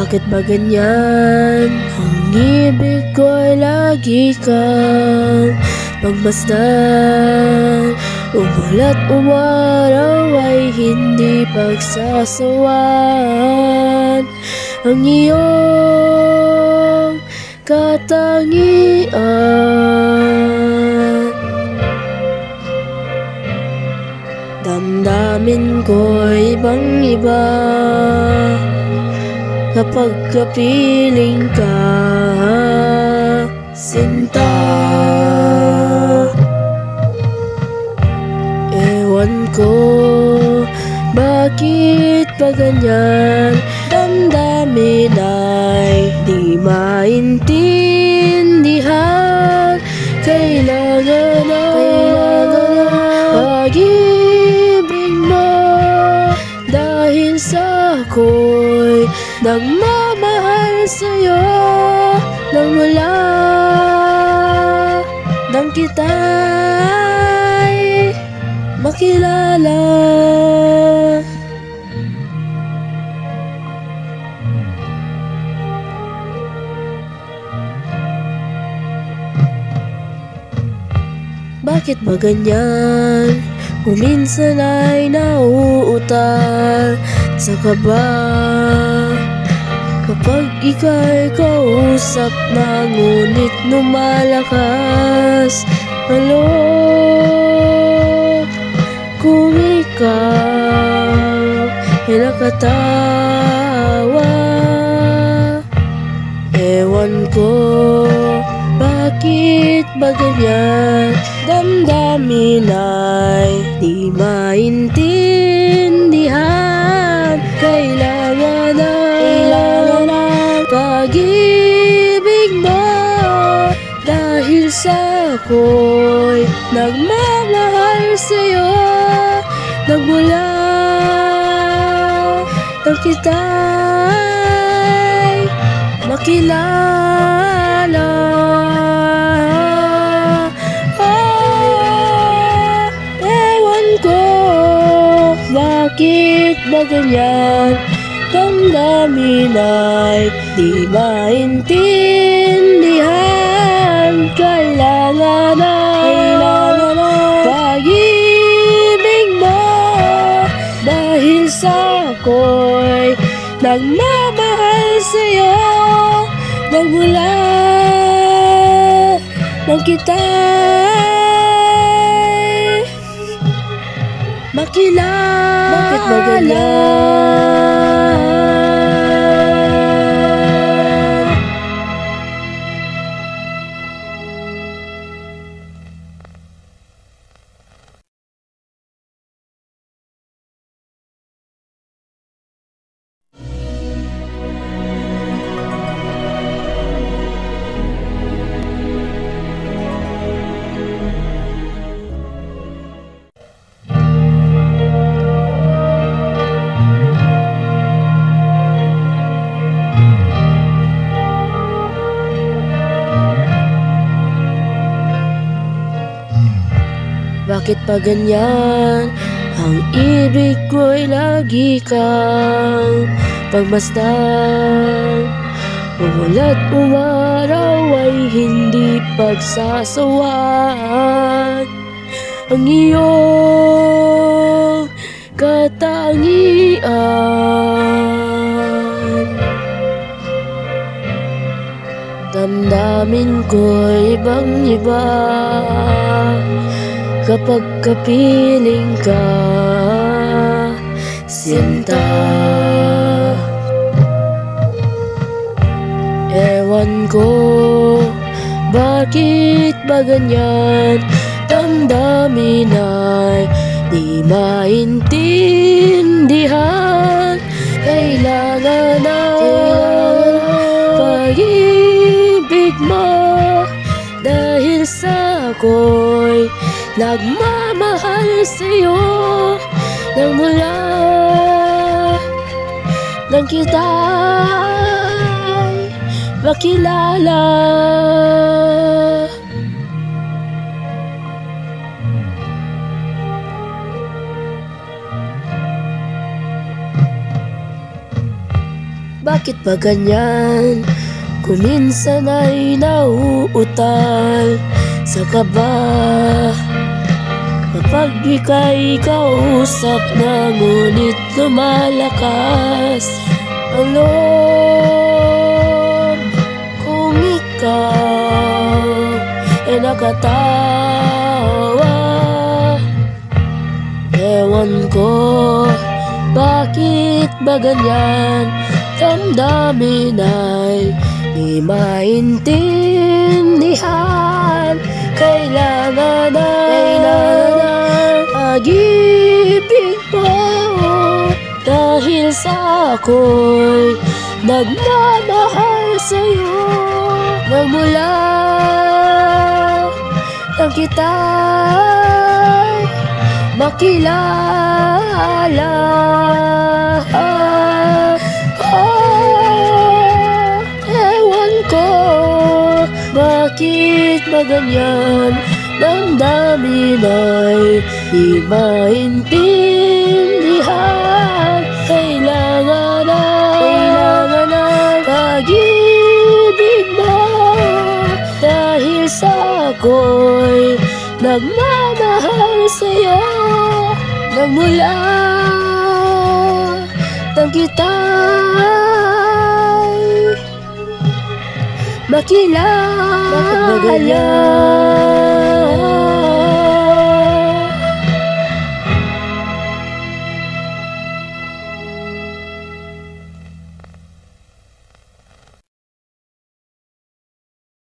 Bakit ba ganyan? Ang ibig ko'y lagi kang pagmasdan. Umulat umaraw ay hindi pagsasawan. Ang iyong katangian. Damdamin ko'y ibang iba kapag kapiling ka, sinta. Ewan ko bakit pa ganyan, damdamin ay di maintindihan. Kailangan na pag-ibig mo, dahil sa ako'y nagmamahal sa'yo. Nang wala nang kita'y makilala. Bakit ba ganyan? Kung minsan ay nauutal sa kaba, kapag ika'y kausap na ngunit lumalakas ang loob. Kung ikaw ay nakatawa, ewan ko bakit ba ganyan, damdamin ay di maintindihan. Kailangan na pag-ibig mo, dahil sa ako'y nagmamahal sa'yo. Nagmula nang kita'y makilala. Ewan ko bakit ba ganyan, damdamin ay di maintindihan. Kailangan na pag-ibig mo, dahil sa ako'y nagmamahal sa'yo. Nagmula nang kita'y makilala. Bakit ba ganyan? Bakit pa ganyan? Ang ibig ko'y lagi kang pagmasdan. Umulat umaraw ay hindi pagsasawan. Ang iyong katangian. Damdamin ko'y ibang iba kapag kapiling ka, sinta. Ewan ko bakit ba ganyan, damdamin ay di maintindihan. Kailangan na pag-ibig mo, dahil sa ako'y nagmamahal sa'yo. Nang mula nang kita'y makilala. Bakit ba ganyan? Kung minsan ay nauutal sa kaba, kapag ika'y kausap na ngunit lumalakas ang loob kung ikaw ay nakatawa. Ewan ko, bakit ba ganyan? Damdamin ay di maintindihan. Kailangan na pag-ibig mo, dahil sa ako'y nagmamahal sa'yo. Nagmula nang kita'y makilala. Ewan ko, bakit ba ganyan? Damdamin ay di maintindihan. Kailangan na pag-ibig mo, dahil sa ako'y nagmamahal sa'yo. Nagmula nang kita'y makilala. Bakit ba ganyan?